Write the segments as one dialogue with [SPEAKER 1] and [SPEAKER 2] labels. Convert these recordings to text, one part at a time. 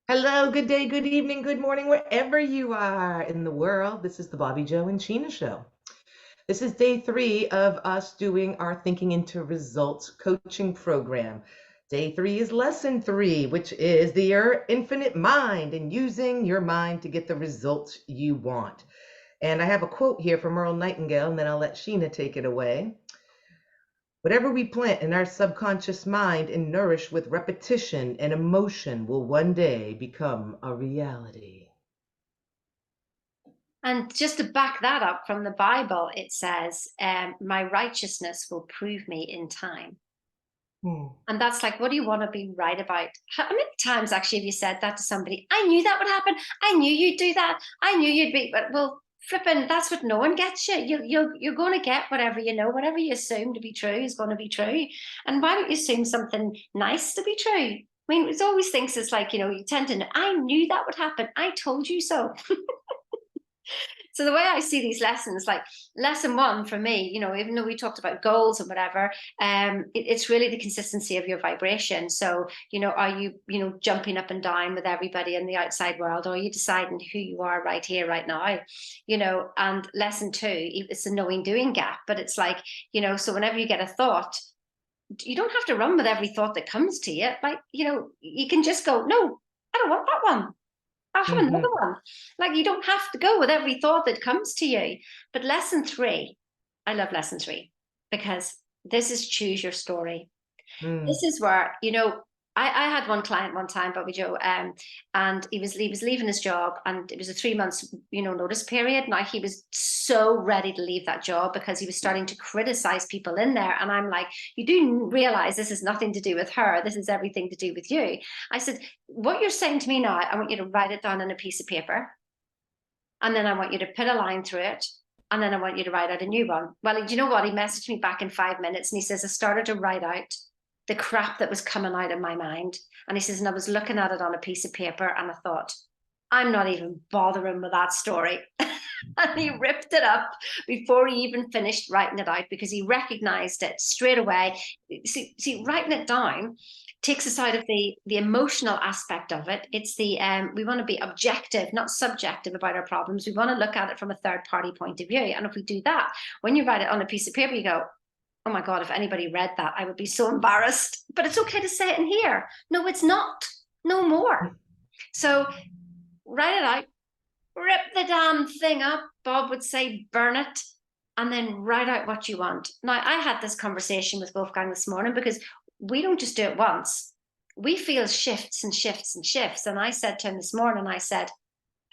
[SPEAKER 1] Hello, good day, good evening, good morning, wherever you are in the world. This is the Bobbi Jo and Sheena show. This is day 3 of us doing our Thinking into Results coaching program. Day 3 is lesson 3, which is your infinite mind and using your mind to get the results you want. And I have a quote here from Earl Nightingale, and then I'll let Sheena take it away. Whatever we plant in our subconscious mind and nourish with repetition and emotion will one day become a reality.
[SPEAKER 2] And just to back that up from the Bible, it says, my righteousness will prove me in time. And that's like, what do you want to be right about? How many times actually have you said that to somebody? I knew that would happen. I knew you'd do that. I knew you'd be, but well, flipping, that's what no one gets you. You're going to get whatever you know, whatever you assume to be true is going to be true. And why don't you assume something nice to be true? I mean, it always thinks it's like, you tend to know, I knew that would happen. I told you so. So the way I see these lessons, like lesson 1 for me, even though we talked about goals and whatever, it's really the consistency of your vibration. So, are you, jumping up and down with everybody in the outside world, or are you deciding who you are right here, right now? And lesson 2, it's a knowing doing gap, but it's like, so whenever you get a thought, you don't have to run with every thought that comes to you. Like, you can just go, no, I don't want that one. I'll have another one. Like, you don't have to go with every thought that comes to you. But lesson 3, I love lesson 3 because this is choose your story. This is where, I had one client one time, Bobbi Jo, and he was leaving his job, and it was a 3 months, notice period. Now he was so ready to leave that job because he was starting to criticize people in there. And I'm like, you do realize this is nothing to do with her. This is everything to do with you. I said, what you're saying to me now, I want you to write it down on a piece of paper. And then I want you to put a line through it. And then I want you to write out a new one. Well, do you know what? He messaged me back in 5 minutes and he says, I started to write out the crap that was coming out of my mind. And he says, and I was looking at it on a piece of paper and I thought, I'm not even bothering with that story. And he ripped it up before he even finished writing it out because he recognized it straight away. See, writing it down takes us out of the emotional aspect of it. It's the we want to be objective, not subjective about our problems. We want to look at it from a third party point of view. And if we do that, when you write it on a piece of paper, you go, oh my God, if anybody read that, I would be so embarrassed. But it's okay to say it in here. No, it's not. No more. So write it out, rip the damn thing up. Bob would say, burn it, and then write out what you want. Now, I had this conversation with Wolfgang this morning because we don't just do it once. We feel shifts and shifts and shifts. And I said to him this morning, I said,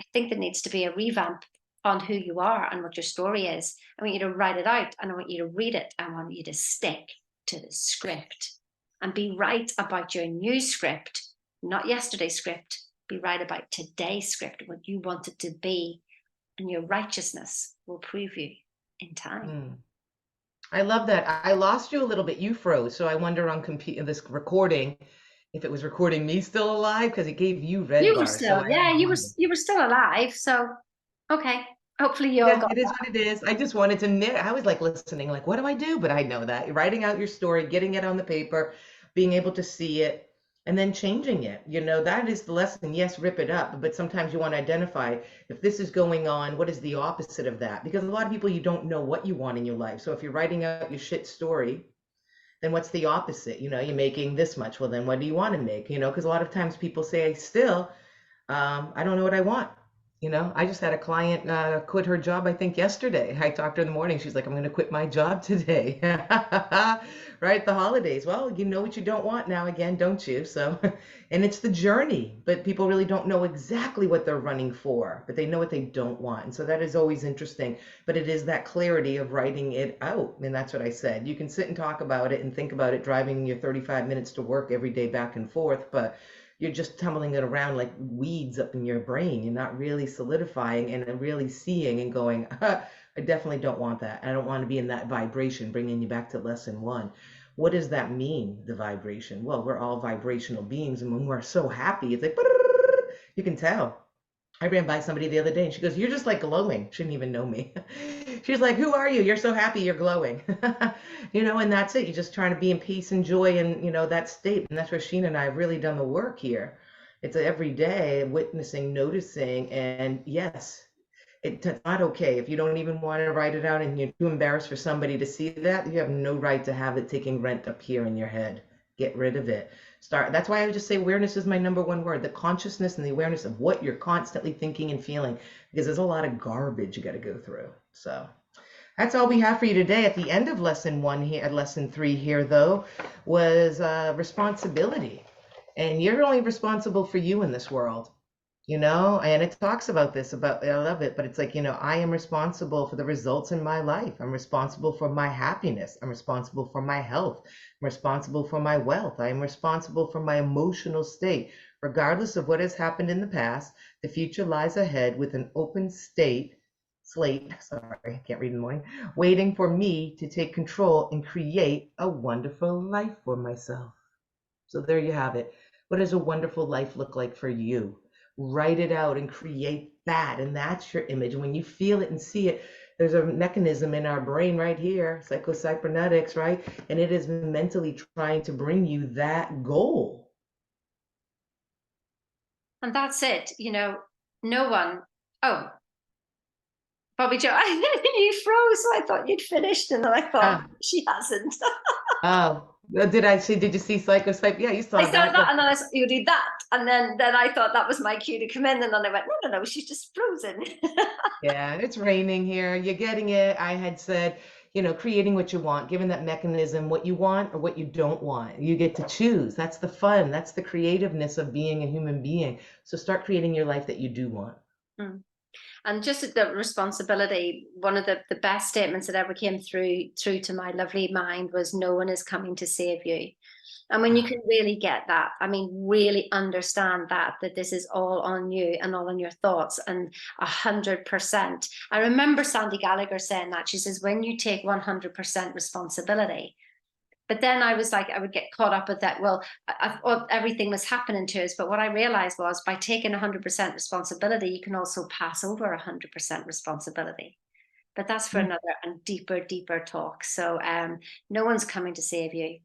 [SPEAKER 2] I think there needs to be a revamp on who you are and what your story is. I want you to write it out and I want you to read it. I want you to stick to the script and be right about your new script, not yesterday's script. Be right about today's script, what you want it to be, and your righteousness will prove you in time.
[SPEAKER 1] I love that. I lost you a little bit. You froze. So I wonder on this recording if it was recording me still alive because it gave you red
[SPEAKER 2] You were
[SPEAKER 1] bars. So
[SPEAKER 2] still, yeah, you were still alive. So okay, hopefully you all
[SPEAKER 1] yeah,
[SPEAKER 2] got
[SPEAKER 1] it is
[SPEAKER 2] that.
[SPEAKER 1] what it is. I just wanted to knit. I was like listening, like, what do I do? But I know that writing out your story, getting it on the paper, being able to see it, and then changing it. That is the lesson. Yes, rip it up, but sometimes you want to identify if this is going on, what is the opposite of that? Because a lot of people, you don't know what you want in your life. So if you're writing out your shit story, then what's the opposite? You're making this much. Well, then what do you want to make? Because a lot of times people say, still, I don't know what I want. I just had a client quit her job, I think yesterday. I talked to her in the morning. She's like, I'm going to quit my job today. Right? The holidays. Well, you know what you don't want now again, don't you? So, and it's the journey, but people really don't know exactly what they're running for, but they know what they don't want. And so that is always interesting, but it is that clarity of writing it out. And that's what I said. You can sit and talk about it and think about it driving your 35 minutes to work every day back and forth, but you're just tumbling it around like weeds up in your brain. You're not really solidifying and really seeing and going, I definitely don't want that. I don't want to be in that vibration, bringing you back to lesson 1. What does that mean, the vibration? Well, we're all vibrational beings. And when we're so happy, it's like, you can tell. I ran by somebody the other day and she goes, "You're just like glowing." She didn't even know me. She's like, "Who are you? You're so happy, you're glowing." And that's it. You're just trying to be in peace and joy and, that state. And that's where Sheena and I have really done the work here. It's every day witnessing, noticing, and yes, it's not okay. If you don't even want to write it out and you're too embarrassed for somebody to see that, you have no right to have it taking rent up here in your head. Get rid of it. That's why I just say awareness is my number one word, the consciousness and the awareness of what you're constantly thinking and feeling, because there's a lot of garbage you got to go through. So that's all we have for you today. At the end of lesson one here, at lesson 3 here, though, was responsibility. And you're only responsible for you in this world, and it talks about this, I love it, but it's like, I am responsible for the results in my life. I'm responsible for my happiness. I'm responsible for my health. I'm responsible for my wealth. I am responsible for my emotional state. Regardless of what has happened in the past, the future lies ahead with an open slate, sorry, I can't read in the morning, waiting for me to take control and create a wonderful life for myself. So there you have it. What does a wonderful life look like for you? Write it out and create that. And that's your image. And when you feel it and see it, there's a mechanism in our brain right here, psychocybernetics, right? And it is mentally trying to bring you that goal.
[SPEAKER 2] And that's it. No one. Oh, Bobbi Jo, you froze. So I thought you'd finished, and then I thought
[SPEAKER 1] Ah,
[SPEAKER 2] she hasn't.
[SPEAKER 1] oh, did you see psychocyber? Yeah, you
[SPEAKER 2] I
[SPEAKER 1] saw
[SPEAKER 2] saw
[SPEAKER 1] that.
[SPEAKER 2] that, and then I saw you did that, and then I thought that was my cue to come in, and then I went, no, no, no, she's just frozen.
[SPEAKER 1] Yeah, it's raining here. You're getting it. I had said, creating what you want, given that mechanism, what you want or what you don't want. You get to choose. That's the fun. That's the creativeness of being a human being. So start creating your life that you do want.
[SPEAKER 2] Mm. And just the responsibility, one of the best statements that ever came through to my lovely mind was, no one is coming to save you. And when you
[SPEAKER 1] Ah,
[SPEAKER 2] can really get that, I mean, really understand that this is all on you and all on your thoughts, and 100%. I remember Sandy Gallagher saying that. She says, when you take 100% responsibility, but then I was like, I would get caught up with that. Well, I thought everything was happening to us. But what I realized was, by taking 100% responsibility, you can also pass over 100% responsibility. But that's for
[SPEAKER 1] mm.
[SPEAKER 2] another and deeper talk. So no one's coming to save you.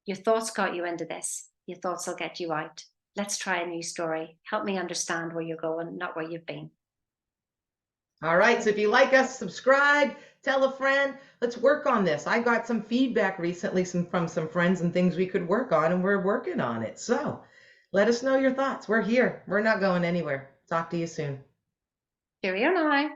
[SPEAKER 2] Your thoughts got you into this. Your thoughts will get you out. Let's try a new story. Help me understand where you're going, not where you've been.
[SPEAKER 1] All right. So if you like us, subscribe, tell a friend. Let's work on this. I got some feedback recently from some friends and things we could work on, and we're working on it. So let us know your thoughts. We're here. We're not going anywhere. Talk to you soon.
[SPEAKER 2] Cheerio now.